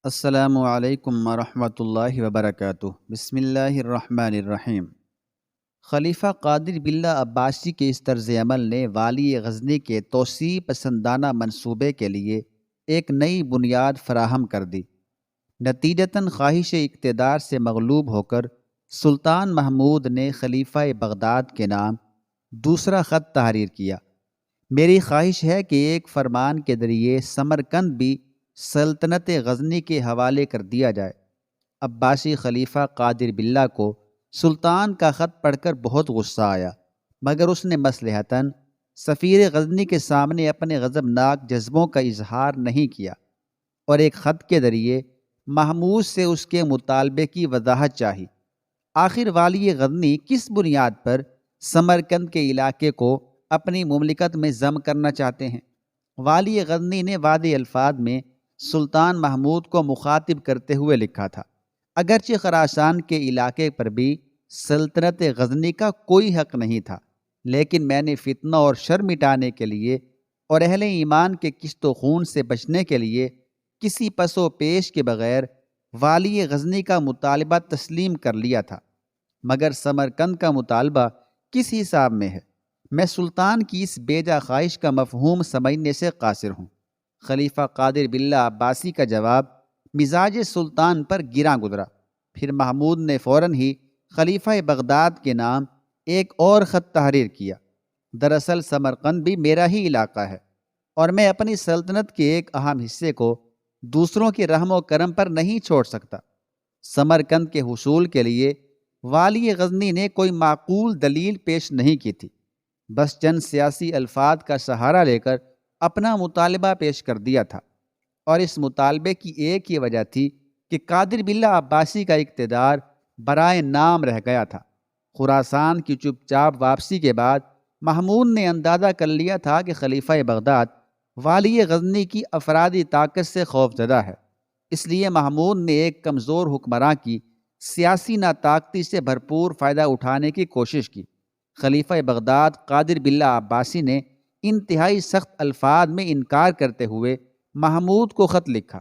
السلام علیکم ورحمۃ اللہ وبرکاتہ۔ بسم اللہ الرحمن الرحیم۔ خلیفہ قادر باللہ عباسی کے اس طرز عمل نے والی غزنی کے توسیع پسندانہ منصوبے کے لیے ایک نئی بنیاد فراہم کر دی۔ نتیجتاً خواہش اقتدار سے مغلوب ہو کر سلطان محمود نے خلیفہ بغداد کے نام دوسرا خط تحریر کیا۔ میری خواہش ہے کہ ایک فرمان کے ذریعے سمرقند بھی سلطنت غزنی کے حوالے کر دیا جائے۔ عباسی خلیفہ قادر باللہ کو سلطان کا خط پڑھ کر بہت غصہ آیا، مگر اس نے مصلحتاً سفیر غزنی کے سامنے اپنے غضبناک جذبوں کا اظہار نہیں کیا اور ایک خط کے ذریعے محمود سے اس کے مطالبے کی وضاحت چاہی۔ آخر والی غزنی کس بنیاد پر سمرقند کے علاقے کو اپنی مملکت میں ضم کرنا چاہتے ہیں؟ والی غزنی نے واضح الفاظ میں سلطان محمود کو مخاطب کرتے ہوئے لکھا تھا، اگرچہ خراسان کے علاقے پر بھی سلطنت غزنی کا کوئی حق نہیں تھا، لیکن میں نے فتنہ اور شر مٹانے کے لیے اور اہل ایمان کے کشت و خون سے بچنے کے لیے کسی پس و پیش کے بغیر والی غزنی کا مطالبہ تسلیم کر لیا تھا، مگر سمرقند کا مطالبہ کس حساب میں ہے؟ میں سلطان کی اس بیجا خواہش کا مفہوم سمجھنے سے قاصر ہوں۔ خلیفہ قادر باللہ عباسی کا جواب مزاج سلطان پر گراں گزرا۔ پھر محمود نے فوراً ہی خلیفہ بغداد کے نام ایک اور خط تحریر کیا۔ دراصل سمرقند بھی میرا ہی علاقہ ہے اور میں اپنی سلطنت کے ایک اہم حصے کو دوسروں کے رحم و کرم پر نہیں چھوڑ سکتا۔ سمرقند کے حصول کے لیے والی غزنی نے کوئی معقول دلیل پیش نہیں کی تھی، بس چند سیاسی الفاظ کا سہارا لے کر اپنا مطالبہ پیش کر دیا تھا، اور اس مطالبے کی ایک ہی وجہ تھی کہ قادر باللہ عباسی کا اقتدار برائے نام رہ گیا تھا۔ خراسان کی چپ چاپ واپسی کے بعد محمود نے اندازہ کر لیا تھا کہ خلیفہ بغداد والی غزنی کی افرادی طاقت سے خوف زدہ ہے، اس لیے محمود نے ایک کمزور حکمراں کی سیاسی ناطاقتی سے بھرپور فائدہ اٹھانے کی کوشش کی۔ خلیفہ بغداد قادر باللہ عباسی نے انتہائی سخت الفاظ میں انکار کرتے ہوئے محمود کو خط لکھا: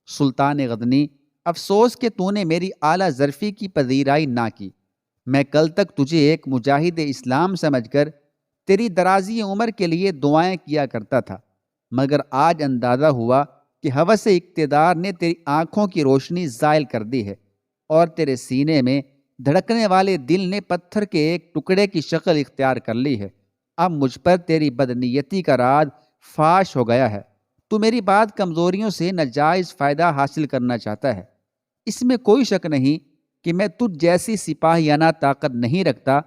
سلطان غزنی، افسوس کہ تو نے میری اعلیٰ ظرفی کی پذیرائی نہ کی۔ میں کل تک تجھے ایک مجاہد اسلام سمجھ کر تیری درازی عمر کے لیے دعائیں کیا کرتا تھا، مگر آج اندازہ ہوا کہ ہوس اقتدار نے تیری آنکھوں کی روشنی زائل کر دی ہے اور تیرے سینے میں دھڑکنے والے دل نے پتھر کے ایک ٹکڑے کی شکل اختیار کر لی ہے۔ اب مجھ پر تیری بدنیتی کا راز فاش ہو گیا ہے۔ تو میری بعض کمزوریوں سے ناجائز فائدہ حاصل کرنا چاہتا ہے۔ اس میں کوئی شک نہیں کہ میں تجھ جیسی سپاہیانہ طاقت نہیں رکھتا،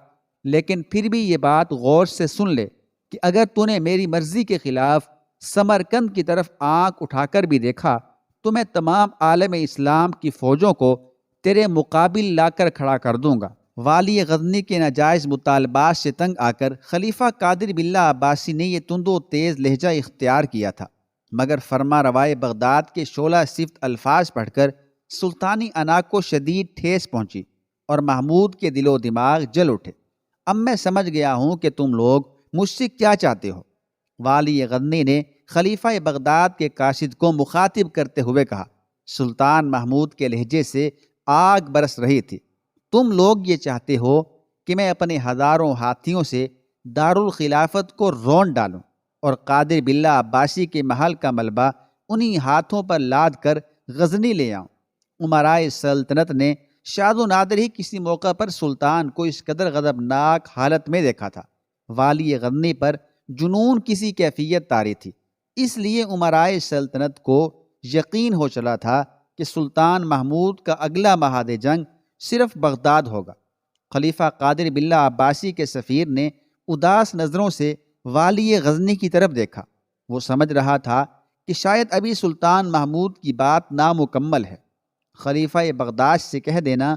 لیکن پھر بھی یہ بات غور سے سن لے کہ اگر تو نے میری مرضی کے خلاف سمرقند کی طرف آنکھ اٹھا کر بھی دیکھا تو میں تمام عالم اسلام کی فوجوں کو تیرے مقابل لا کر کھڑا کر دوں گا۔ والی غزنی کے ناجائز مطالبات سے تنگ آ کر خلیفہ قادر باللہ عباسی نے یہ تند و تیز لہجہ اختیار کیا تھا، مگر فرما روائے بغداد کے شعلہ صفت الفاظ پڑھ کر سلطانی انا کو شدید ٹھیس پہنچی اور محمود کے دل و دماغ جل اٹھے۔ اب میں سمجھ گیا ہوں کہ تم لوگ مجھ سے کیا چاہتے ہو، والی غزنی نے خلیفہ بغداد کے قاصد کو مخاطب کرتے ہوئے کہا۔ سلطان محمود کے لہجے سے آگ برس رہی تھی۔ تم لوگ یہ چاہتے ہو کہ میں اپنے ہزاروں ہاتھیوں سے دارالخلافت کو رون ڈالوں اور قادر باللہ عباسی کے محل کا ملبہ انہی ہاتھوں پر لاد کر غزنی لے آؤں؟ امرائے سلطنت نے شاذ و نادر ہی کسی موقع پر سلطان کو اس قدر غضبناک حالت میں دیکھا تھا۔ والی غزنی پر جنون کسی کیفیت طاری تھی، اس لیے امرائے سلطنت کو یقین ہو چلا تھا کہ سلطان محمود کا اگلا محاذ جنگ صرف بغداد ہوگا۔ خلیفہ قادر باللہ عباسی کے سفیر نے اداس نظروں سے والی غزنی کی طرف دیکھا۔ وہ سمجھ رہا تھا کہ شاید ابھی سلطان محمود کی بات نامکمل ہے۔ خلیفہ بغداد سے کہہ دینا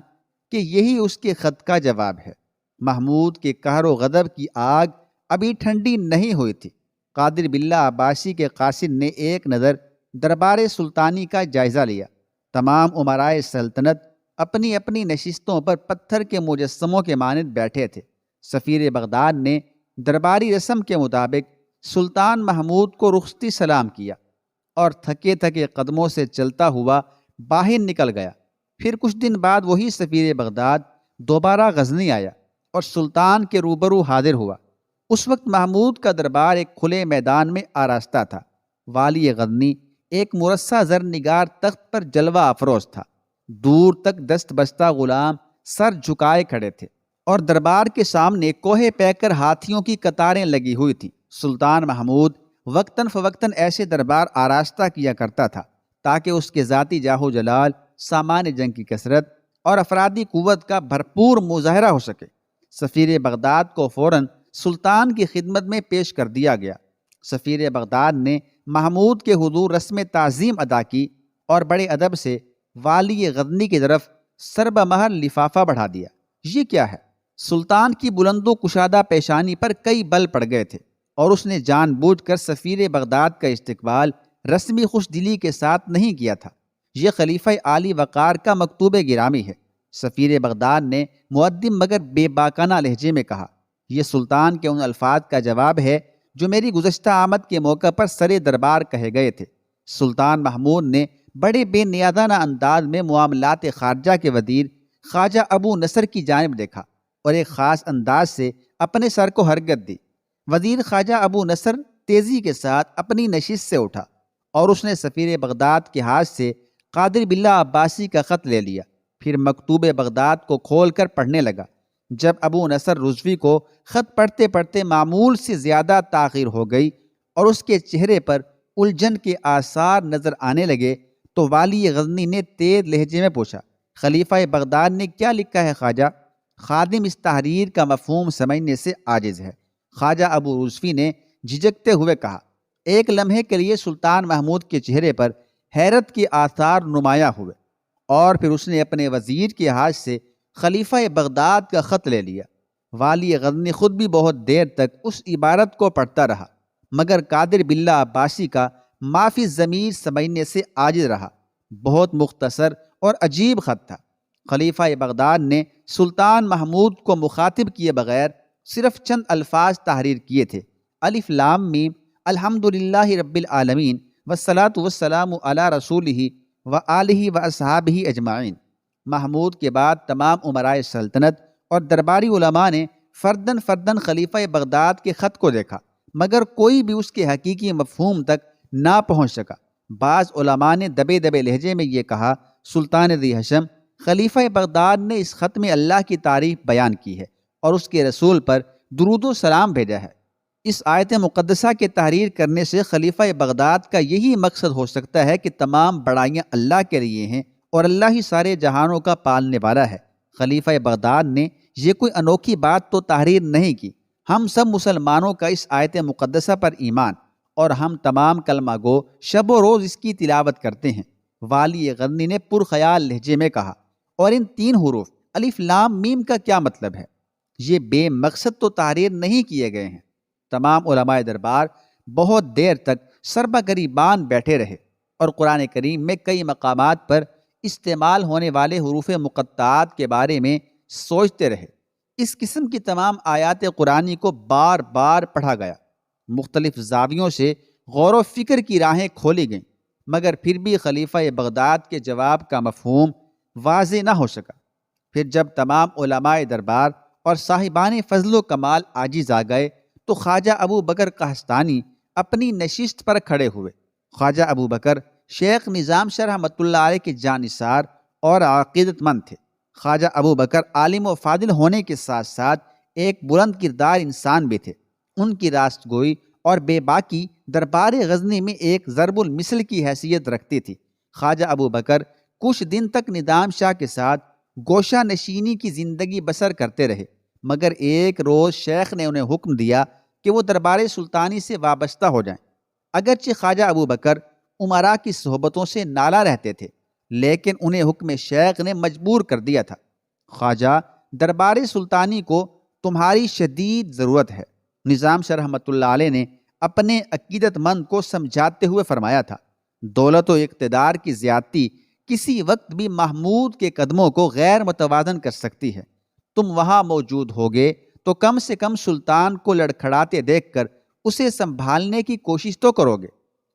کہ یہی اس کے خط کا جواب ہے۔ محمود کے قہر و غضب کی آگ ابھی ٹھنڈی نہیں ہوئی تھی۔ قادر باللہ عباسی کے قاصد نے ایک نظر دربار سلطانی کا جائزہ لیا۔ تمام امرائے سلطنت اپنی اپنی نشستوں پر پتھر کے مجسموں کے مانند بیٹھے تھے۔ سفیر بغداد نے درباری رسم کے مطابق سلطان محمود کو رخصتی سلام کیا اور تھکے تھکے قدموں سے چلتا ہوا باہر نکل گیا۔ پھر کچھ دن بعد وہی سفیر بغداد دوبارہ غزنی آیا اور سلطان کے روبرو حاضر ہوا۔ اس وقت محمود کا دربار ایک کھلے میدان میں آراستہ تھا۔ والی غزنی ایک مرصع زر نگار تخت پر جلوہ افروز تھا۔ دور تک دست بستہ غلام سر جھکائے کھڑے تھے اور دربار کے سامنے کوہ پیکر ہاتھیوں کی قطاریں لگی ہوئی تھیں۔ سلطان محمود وقتاً فوقتاً ایسے دربار آراستہ کیا کرتا تھا تاکہ اس کے ذاتی جاہ و جلال، سامان جنگ کی کثرت اور افرادی قوت کا بھرپور مظاہرہ ہو سکے۔ سفیر بغداد کو فوراً سلطان کی خدمت میں پیش کر دیا گیا۔ سفیر بغداد نے محمود کے حضور رسم تعظیم ادا کی اور بڑے ادب سے والی غزنی کی طرف سر بمہر لفافہ بڑھا دیا۔ یہ کیا ہے؟ سلطان کی بلند و کشادہ پیشانی پر کئی بل پڑ گئے تھے اور اس نے جان بوجھ کر سفیر بغداد کا استقبال رسمی خوش دلی کے ساتھ نہیں کیا تھا۔ یہ خلیفہ عالی وقار کا مکتوب گرامی ہے۔ سفیر بغداد نے مؤدب مگر بے باکانہ لہجے میں کہا، یہ سلطان کے ان الفاظ کا جواب ہے جو میری گزشتہ آمد کے موقع پر سر دربار کہے گئے تھے۔ سلطان محمود نے بڑے بے نیازانہ انداز میں معاملات خارجہ کے وزیر خواجہ ابو نصر کی جانب دیکھا اور ایک خاص انداز سے اپنے سر کو حرکت دی۔ وزیر خواجہ ابو نصر تیزی کے ساتھ اپنی نشست سے اٹھا اور اس نے سفیر بغداد کے ہاتھ سے قادر باللہ عباسی کا خط لے لیا۔ پھر مکتوب بغداد کو کھول کر پڑھنے لگا۔ جب ابو نصر رضوی کو خط پڑھتے پڑھتے معمول سے زیادہ تاخیر ہو گئی اور اس کے چہرے پر الجھن کے آثار نظر آنے لگے تو والی غزنی نے تیز لہجے میں پوچھا، خلیفہ بغداد نے کیا لکھا ہے خواجہ؟ خادم اس تحریر کا مفہوم سمجھنے سے عاجز ہے۔ خواجہ ابو رضوی نے جھجکتے ہوئے کہا۔ ایک لمحے کے لیے سلطان محمود کے چہرے پر حیرت کے آثار نمایاں ہوئے اور پھر اس نے اپنے وزیر کے ہاتھ سے خلیفہ بغداد کا خط لے لیا۔ والی غزنی خود بھی بہت دیر تک اس عبارت کو پڑھتا رہا مگر قادر باللہ عباسی کا معافی ضمیر سمجھنے سے عاجز رہا۔ بہت مختصر اور عجیب خط تھا۔ خلیفہ بغداد نے سلطان محمود کو مخاطب کیے بغیر صرف چند الفاظ تحریر کیے تھے، الف لام میم الحمدللہ رب العالمین والصلاۃ والسلام علی رسولہ وآلہ واصحابہ اجمعین۔ محمود کے بعد تمام امرائے سلطنت اور درباری علماء نے فردن فردن خلیفہ بغداد کے خط کو دیکھا مگر کوئی بھی اس کے حقیقی مفہوم تک نہ پہنچ سکا۔ بعض علماء نے دبے دبے لہجے میں یہ کہا، سلطان ذی حشم، خلیفہ بغداد نے اس خط میں اللہ کی تعریف بیان کی ہے اور اس کے رسول پر درود و سلام بھیجا ہے۔ اس آیت مقدسہ کے تحریر کرنے سے خلیفہ بغداد کا یہی مقصد ہو سکتا ہے کہ تمام بڑائیاں اللہ کے لیے ہیں اور اللہ ہی سارے جہانوں کا پالنے والا ہے۔ خلیفہ بغداد نے یہ کوئی انوکھی بات تو تحریر نہیں کی۔ ہم سب مسلمانوں کا اس آیت مقدسہ پر ایمان اور ہم تمام کلمہ گو شب و روز اس کی تلاوت کرتے ہیں۔ والی غزنی نے پرخیال لہجے میں کہا، اور ان تین حروف الف لام میم کا کیا مطلب ہے؟ یہ بے مقصد تو تحریر نہیں کیے گئے ہیں۔ تمام علماء دربار بہت دیر تک سربہ گریبان بیٹھے رہے اور قرآن کریم میں کئی مقامات پر استعمال ہونے والے حروف مقطعات کے بارے میں سوچتے رہے۔ اس قسم کی تمام آیات قرآنی کو بار بار پڑھا گیا۔ مختلف زاویوں سے غور و فکر کی راہیں کھولی گئیں مگر پھر بھی خلیفہ بغداد کے جواب کا مفہوم واضح نہ ہو سکا۔ پھر جب تمام علماء دربار اور صاحبان فضل و کمال عاجز آ گئے تو خواجہ ابو بکر قحطانی اپنی نشست پر کھڑے ہوئے۔ خواجہ ابو بکر شیخ نظام شاہ رحمۃ اللہ علیہ کے جانثار اور عقیدت مند تھے۔ خواجہ ابو بکر عالم و فاضل ہونے کے ساتھ ساتھ ایک بلند کردار انسان بھی تھے۔ ان کی راست گوئی اور بے باکی دربار غزنی میں ایک ضرب المثل کی حیثیت رکھتی تھی۔ خواجہ ابو بکر کچھ دن تک نظام شاہ کے ساتھ گوشہ نشینی کی زندگی بسر کرتے رہے مگر ایک روز شیخ نے انہیں حکم دیا کہ وہ دربار سلطانی سے وابستہ ہو جائیں۔ اگرچہ خواجہ ابو بکر امراء کی صحبتوں سے نالاں رہتے تھے لیکن انہیں حکم شیخ نے مجبور کر دیا تھا۔ خواجہ، دربار سلطانی کو تمہاری شدید ضرورت ہے، نظام شاہ رحمۃ اللہ علیہ نے اپنے عقیدت مند کو سمجھاتے ہوئے فرمایا تھا۔ دولت و اقتدار کی زیادتی کسی وقت بھی محمود کے قدموں کو غیر متوازن کر سکتی ہے۔ تم وہاں موجود ہوگے تو کم سے کم سلطان کو لڑکھڑاتے دیکھ کر اسے سنبھالنے کی کوشش تو کرو گے،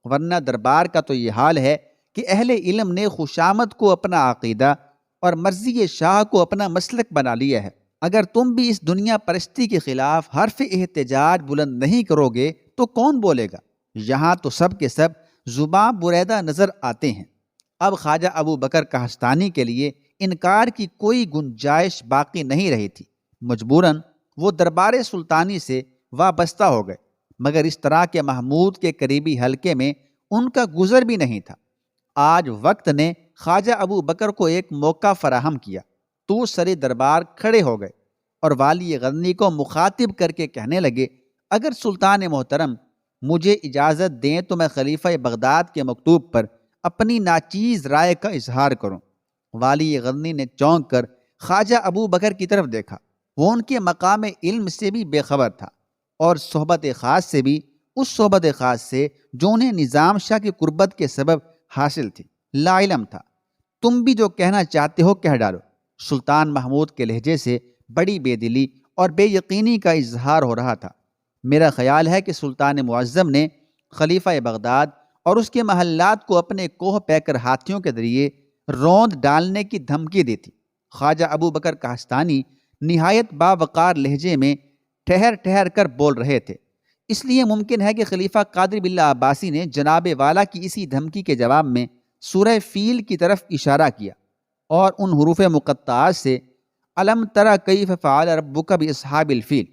ورنہ دربار کا تو یہ حال ہے کہ اہل علم نے خوشامد کو اپنا عقیدہ اور مرضی شاہ کو اپنا مسلک بنا لیا ہے۔ اگر تم بھی اس دنیا پرستی کے خلاف حرف احتجاج بلند نہیں کرو گے تو کون بولے گا؟ یہاں تو سب کے سب زباں بریدہ نظر آتے ہیں۔ اب خواجہ ابو بکر کہستانی کے لیے انکار کی کوئی گنجائش باقی نہیں رہی تھی۔ مجبوراً وہ دربار سلطانی سے وابستہ ہو گئے، مگر اس طرح کے محمود کے قریبی حلقے میں ان کا گزر بھی نہیں تھا۔ آج وقت نے خواجہ ابو بکر کو ایک موقع فراہم کیا تو سر دربار کھڑے ہو گئے اور والی غزنی کو مخاطب کر کے کہنے لگے، اگر سلطان محترم مجھے اجازت دیں تو میں خلیفہ بغداد کے مکتوب پر اپنی ناچیز رائے کا اظہار کروں۔ والی غزنی نے چونک کر خواجہ ابو بکر کی طرف دیکھا۔ وہ ان کے مقام علم سے بھی بے خبر تھا اور صحبت خاص سے بھی اس صحبت خاص سے جو انہیں نظام شاہ کی قربت کے سبب حاصل تھی۔ لا علم تھا۔ تم بھی جو کہنا چاہتے ہو کہہ ڈالو۔ سلطان محمود کے لہجے سے بڑی بے دلی اور بے یقینی کا اظہار ہو رہا تھا۔ میرا خیال ہے کہ سلطان معظم نے خلیفہ بغداد اور اس کے محلات کو اپنے کوہ پیکر ہاتھیوں کے ذریعے روند ڈالنے کی دھمکی دی تھی۔ خواجہ ابو بکر کہستانی نہایت باوقار لہجے میں ٹھہر ٹھہر کر بول رہے تھے۔ اس لیے ممکن ہے کہ خلیفہ قادر باللہ عباسی نے جناب والا کی اسی دھمکی کے جواب میں سورہ فیل کی طرف اشارہ کیا اور ان حروف مقطعات سے الم تری کیف فعل ربک باصحاب الفیل،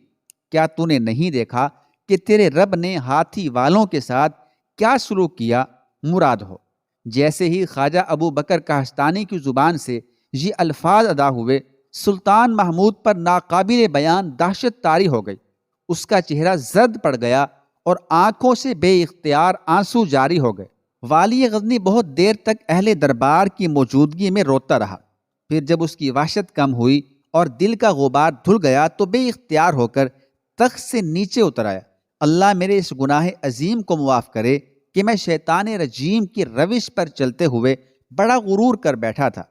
کیا تو نے نہیں دیکھا کہ تیرے رب نے ہاتھی والوں کے ساتھ کیا سلوک کیا مراد ہو۔ جیسے ہی خواجہ ابو بکر کہستانی کی زبان سے یہ الفاظ ادا ہوئے، سلطان محمود پر ناقابل بیان دہشت طاری ہو گئی۔ اس کا چہرہ زرد پڑ گیا اور آنکھوں سے بے اختیار آنسو جاری ہو گئے۔ والی غزنی بہت دیر تک اہل دربار کی موجودگی میں روتا رہا۔ پھر جب اس کی وحشت کم ہوئی اور دل کا غبار دھل گیا تو بے اختیار ہو کر تخت سے نیچے اتر آیا۔ اللہ میرے اس گناہ عظیم کو معاف کرے کہ میں شیطان رجیم کی روش پر چلتے ہوئے بڑا غرور کر بیٹھا تھا،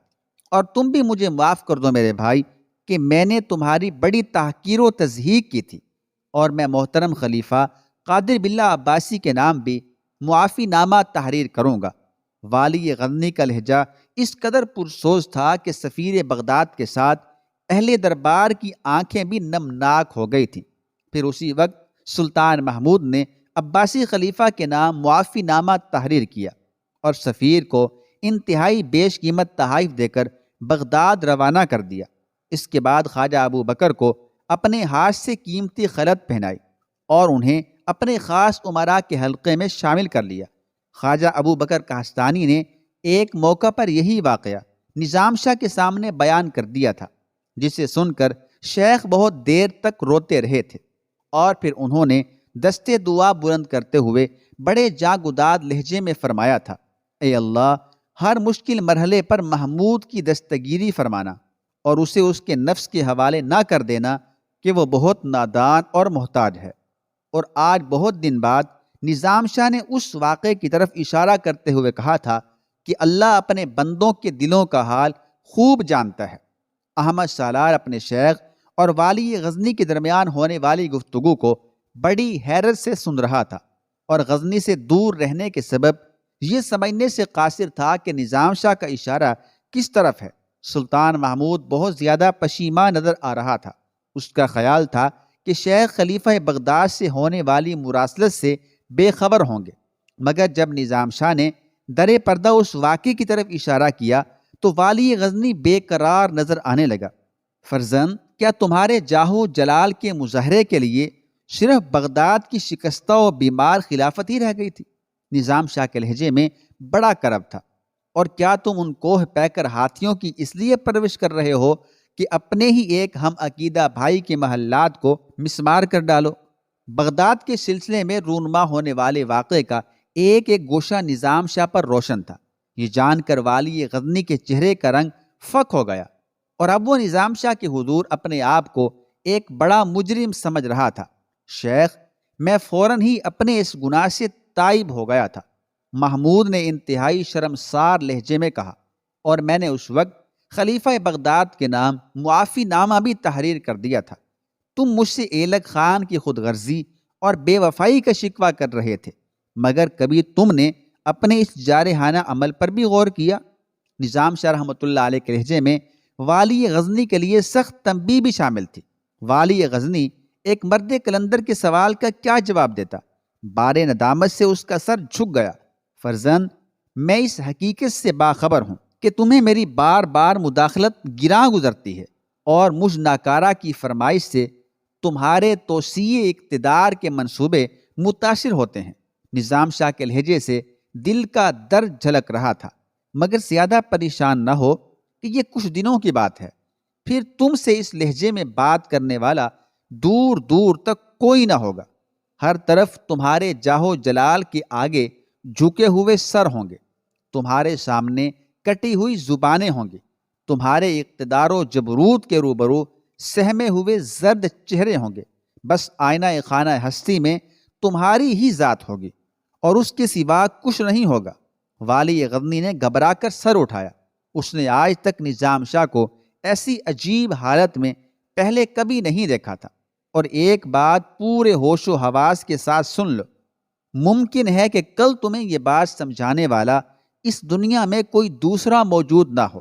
اور تم بھی مجھے معاف کر دو میرے بھائی کہ میں نے تمہاری بڑی تحقیر و تضحیک کی تھی، اور میں محترم خلیفہ قادر باللہ عباسی کے نام بھی معافی نامہ تحریر کروں گا۔ والی غزنی کا لہجہ اس قدر پرسوز تھا کہ سفیر بغداد کے ساتھ اہل دربار کی آنکھیں بھی نمناک ہو گئی تھیں۔ پھر اسی وقت سلطان محمود نے عباسی خلیفہ کے نام معافی نامہ تحریر کیا اور سفیر کو انتہائی بیش قیمت تحائف دے کر بغداد روانہ کر دیا۔ اس کے بعد خواجہ ابو بکر کو اپنے ہاتھ سے قیمتی خلعت پہنائی اور انہیں اپنے خاص امراء کے حلقے میں شامل کر لیا۔ خواجہ ابو بکر کہستانی نے ایک موقع پر یہی واقعہ نظام شاہ کے سامنے بیان کر دیا تھا، جسے سن کر شیخ بہت دیر تک روتے رہے تھے، اور پھر انہوں نے دستے دعا بلند کرتے ہوئے بڑے جاگوداد لہجے میں فرمایا تھا، اے اللہ، ہر مشکل مرحلے پر محمود کی دستگیری فرمانا اور اسے اس کے نفس کے حوالے نہ کر دینا کہ وہ بہت نادان اور محتاج ہے۔ اور آج بہت دن بعد نظام شاہ نے اس واقعے کی طرف اشارہ کرتے ہوئے کہا تھا کہ اللہ اپنے بندوں کے دلوں کا حال خوب جانتا ہے۔ احمد سالار اپنے شیخ اور والی غزنی کے درمیان ہونے والی گفتگو کو بڑی حیرت سے سن رہا تھا، اور غزنی سے دور رہنے کے سبب یہ سمجھنے سے قاصر تھا کہ نظام شاہ کا اشارہ کس طرف ہے۔ سلطان محمود بہت زیادہ پشیماں نظر آ رہا تھا۔ اس کا خیال تھا کہ شیخ خلیفہ بغداد سے ہونے والی مراسلت سے بے خبر ہوں گے، مگر جب نظام شاہ نے در پردہ اس واقعے کی طرف اشارہ کیا تو والی غزنی بے قرار نظر آنے لگا۔ فرزند، کیا تمہارے جاہو جلال کے مظاہرے کے لیے صرف بغداد کی شکستہ و بیمار خلافت ہی رہ گئی تھی؟ نظام شاہ کے لہجے میں بڑا کرب تھا۔ اور کیا تم ان کوہ پیکر ہاتھیوں کی اس لیے پرورش کر رہے ہو کہ اپنے ہی ایک ہم عقیدہ بھائی کے محلات کو مسمار کر ڈالو؟ بغداد کے سلسلے میں رونما ہونے والے واقعے کا ایک ایک گوشہ نظام شاہ پر روشن تھا۔ یہ جان کر والی غزنی کے چہرے کا رنگ فک ہو گیا، اور اب وہ نظام شاہ کے حضور اپنے آپ کو ایک بڑا مجرم سمجھ رہا تھا۔ شیخ، میں فوراً ہی اپنے اس گناہ سے تائب ہو گیا تھا، محمود نے انتہائی شرمسار لہجے میں کہا، اور میں نے اس وقت خلیفہ بغداد کے نام معافی نامہ بھی تحریر کر دیا تھا۔ تم مجھ سے ایلک خان کی خود غرضی اور بے وفائی کا شکوہ کر رہے تھے، مگر کبھی تم نے اپنے اس جارحانہ عمل پر بھی غور کیا؟ نظام شاہ رحمۃ اللہ علیہ کے لہجے میں والی غزنی کے لیے سخت تنبیہ بھی شامل تھی۔ والی غزنی ایک مرد کلندر کے سوال کا کیا جواب دیتا؟ بار ندامت سے اس کا سر جھک گیا۔ فرزند، میں اس حقیقت سے باخبر ہوں کہ تمہیں میری بار بار مداخلت گراں گزرتی ہے اور مجھ ناکارہ کی فرمائش سے تمہارے توسیع اقتدار کے منصوبے متاثر ہوتے ہیں۔ نظام شاہ کے لہجے سے دل کا درد جھلک رہا تھا، مگر زیادہ پریشان نہ ہو کہ یہ کچھ دنوں کی بات ہے، پھر تم سے اس لہجے میں بات کرنے والا دور دور تک کوئی نہ ہوگا۔ ہر طرف تمہارے جاہو جلال کے آگے جھکے ہوئے سر ہوں گے، تمہارے سامنے کٹی ہوئی زبانیں ہوں گی، تمہارے اقتدار و جبروت کے روبرو سہمے ہوئے زرد چہرے ہوں گے۔ بس آئینہ خانہ ہستی میں تمہاری ہی ذات ہوگی اور اس کے سوا کچھ نہیں ہوگا۔ والی غزنی نے گھبرا کر سر اٹھایا۔ اس نے آج تک نظام شاہ کو ایسی عجیب حالت میں پہلے کبھی نہیں دیکھا تھا۔ اور ایک بات پورے ہوش و حواس کے ساتھ سن لو، ممکن ہے کہ کل تمہیں یہ بات سمجھانے والا اس دنیا میں کوئی دوسرا موجود نہ ہو۔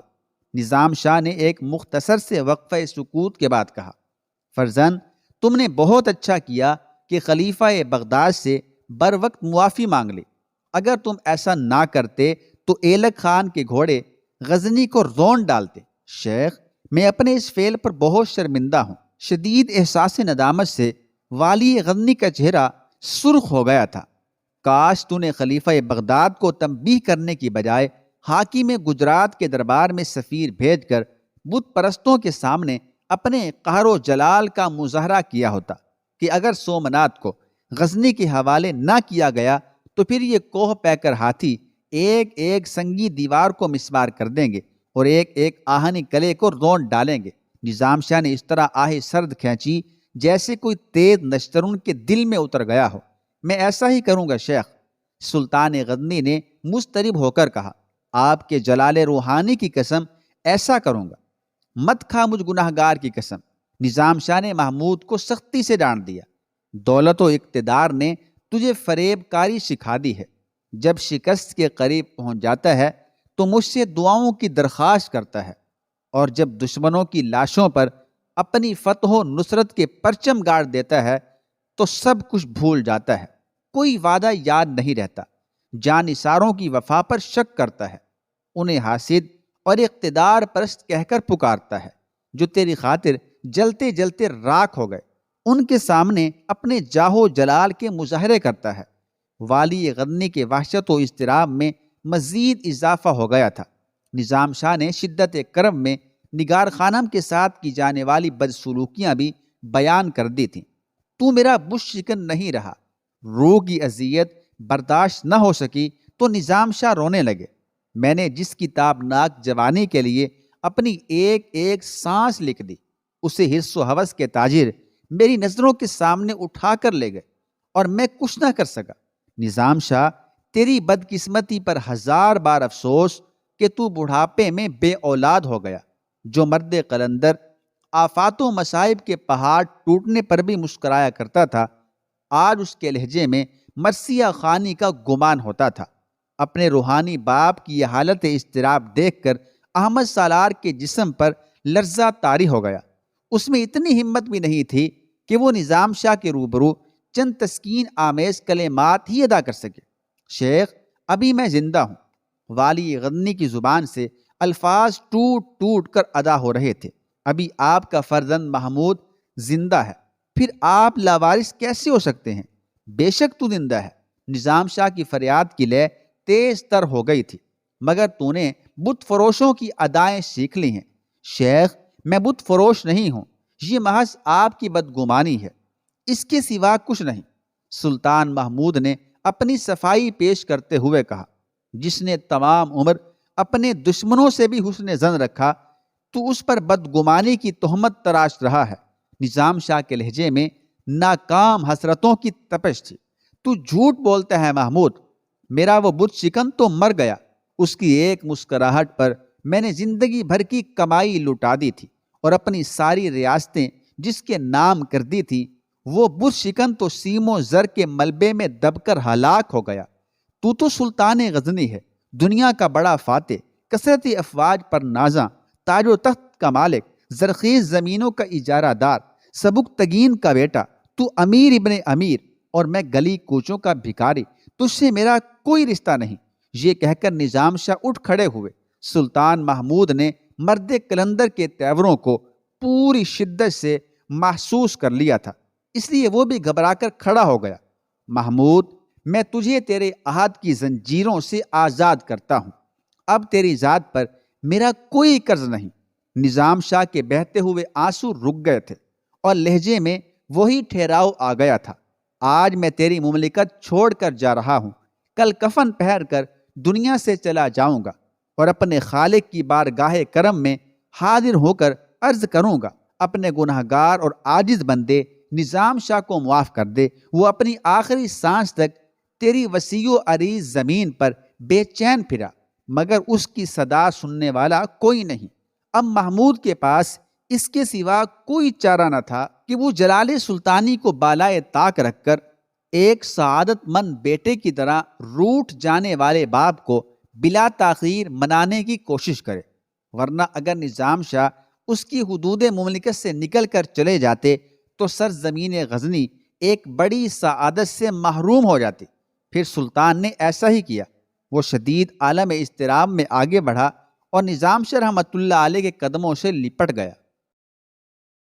نظام شاہ نے ایک مختصر سے وقفہ سکوت کے بعد کہا، فرزند، تم نے بہت اچھا کیا کہ خلیفہ بغداد سے بر وقت معافی مانگ لی۔ اگر تم ایسا نہ کرتے تو ایلک خان کے گھوڑے غزنی کو رون ڈالتے۔ شیخ، میں اپنے اس فعل پر بہت شرمندہ ہوں۔ شدید احساس ندامت سے والی غزنی کا چہرہ سرخ ہو گیا تھا۔ کاش تو نے خلیفہ بغداد کو تنبیہ کرنے کی بجائے حاکم گجرات کے دربار میں سفیر بھیج کر بت پرستوں کے سامنے اپنے قہر و جلال کا مظاہرہ کیا ہوتا کہ اگر سومنات کو غزنی کے حوالے نہ کیا گیا تو پھر یہ کوہ پیکر ہاتھی ایک ایک سنگی دیوار کو مسمار کر دیں گے اور ایک ایک آہنی کلے کو رون ڈالیں گے۔ نظام شاہ نے اس طرح آہ سرد کھینچی جیسے کوئی تیز نشتر ان کے دل میں اتر گیا ہو۔ میں ایسا ہی کروں گا شیخ، سلطان غزنی نے مضطرب ہو کر کہا۔ آپ کے جلال روحانی کی قسم ایسا کروں گا، مت کھا مجھ گناہگار کی قسم۔ نظام شاہ نے محمود کو سختی سے ڈانٹ دیا۔ دولت و اقتدار نے تجھے فریب کاری سکھا دی ہے۔ جب شکست کے قریب پہنچ جاتا ہے تو مجھ سے دعاؤں کی درخواست کرتا ہے، اور جب دشمنوں کی لاشوں پر اپنی فتح و نصرت کے پرچم گاڑ دیتا ہے تو سب کچھ بھول جاتا ہے، کوئی وعدہ یاد نہیں رہتا، جانثاروں کی وفا پر شک کرتا ہے، انہیں حاسد اور اقتدار پرست کہہ کر پکارتا ہے جو تیری خاطر جلتے جلتے راکھ ہو گئے، ان کے سامنے اپنے جاہو جلال کے مظاہرے کرتا ہے۔ والی غزنی کے وحشت و اضطراب میں مزید اضافہ ہو گیا تھا۔ نظام شاہ نے شدت کرب میں نگار خانم کے ساتھ کی جانے والی بدسلوکیاں بھی بیان کر دی تھیں۔ تو میرا بش شکن نہیں رہا۔ روح کی اذیت برداشت نہ ہو سکی تو نظام شاہ رونے لگے۔ میں نے جس کی تابناک جوانی کے لیے اپنی ایک ایک سانس لکھ دی، اسے حرص و ہوس کے تاجر میری نظروں کے سامنے اٹھا کر لے گئے اور میں کچھ نہ کر سکا۔ نظام شاہ، تیری بدقسمتی پر ہزار بار افسوس کہ تو بڑھاپے میں بے اولاد ہو گیا۔ جو مرد قلندر آفات و مصائب کے پہاڑ ٹوٹنے پر بھی مسکرایا کرتا تھا، آج اس کے لہجے میں مرثیہ خانی کا گمان ہوتا تھا۔ اپنے روحانی باپ کی یہ حالت اضطراب دیکھ کر احمد سالار کے جسم پر لرزہ طاری ہو گیا۔ اس میں اتنی ہمت بھی نہیں تھی کہ وہ نظام شاہ کے روبرو چند تسکین آمیز کلمات ہی ادا کر سکے۔ شیخ، ابھی میں زندہ ہوں۔ والی غزنی کی زبان سے الفاظ ٹوٹ ٹوٹ کر ادا ہو رہے تھے۔ ابھی آپ کا فرزند محمود زندہ ہے، پھر آپ لاوارث کیسے ہو سکتے ہیں؟ بے شک تو زندہ ہے۔ نظام شاہ کی فریاد کی لے تیز تر ہو گئی تھی، مگر تو نے بت فروشوں کی ادائیں سیکھ لی ہیں۔ شیخ، میں بت فروش نہیں ہوں، یہ محض آپ کی بدگمانی ہے، اس کے سوا کچھ نہیں۔ سلطان محمود نے اپنی صفائی پیش کرتے ہوئے کہا، جس نے تمام عمر اپنے دشمنوں سے بھی حسن ظن رکھا تو اس پر بدگمانی کی تہمت تراش رہا ہے۔ نظام شاہ کے لہجے میں ناکام حسرتوں کی تپش تھی۔ تو جھوٹ بولتا ہے محمود، میرا وہ بت شکن تو مر گیا، اس کی ایک مسکراہٹ پر میں نے زندگی بھر کی کمائی لٹا دی تھی اور اپنی ساری ریاستیں جس کے نام کر دی تھی، وہ بت شکن تو سیم و زر کے ملبے میں دب کر ہلاک ہو گیا۔ تو سلطان غزنی ہے، دنیا کا بڑا فاتح، کثرت افواج پر نازاں، تاج و تخت کا مالک، زرخیز زمینوں کا اجارہ دار، سبک تگین کا بیٹا، تو امیر ابن امیر اور میں گلی کوچوں کا بھکاری، تجھ سے میرا کوئی رشتہ نہیں۔ یہ کہہ کر نظام شاہ اٹھ کھڑے ہوئے۔ سلطان محمود نے مرد کلندر کے تیوروں کو پوری شدت سے محسوس کر لیا تھا، اس لیے وہ بھی گھبرا کر کھڑا ہو گیا۔ محمود، میں تجھے تیرے عہد کی زنجیروں سے آزاد کرتا ہوں، اب تیری ذات پر میرا کوئی قرض نہیں۔ نظام شاہ کے بہتے ہوئے آنسو رک گئے تھے اور لہجے میں وہی ٹھہراؤ آ گیا تھا۔ آج میں تیری مملکت چھوڑ کر جا رہا ہوں، کل کفن پہن کر دنیا سے چلا جاؤں گا اور اپنے خالق کی بارگاہ کرم میں حاضر ہو کر عرض کروں گا، اپنے گنہگار اور عاجز بندے نظام شاہ کو معاف کر دے۔ وہ اپنی آخری سانس تک تیری وسیع و عریض زمین پر بے چین پھرا، مگر اس کی صدا سننے والا کوئی نہیں۔ اب محمود کے پاس اس کے سوا کوئی چارہ نہ تھا کہ وہ جلال سلطانی کو بالائے طاق رکھ کر ایک سعادت مند بیٹے کی طرح روٹھ جانے والے باپ کو بلا تاخیر منانے کی کوشش کرے، ورنہ اگر نظام شاہ اس کی حدود مملکت سے نکل کر چلے جاتے تو سرزمین غزنی ایک بڑی سعادت سے محروم ہو جاتی۔ پھر سلطان نے ایسا ہی کیا۔ وہ شدید عالم اضطراب میں آگے بڑھا اور نظام شاہ رحمۃ اللہ علیہ کے قدموں سے لپٹ گیا۔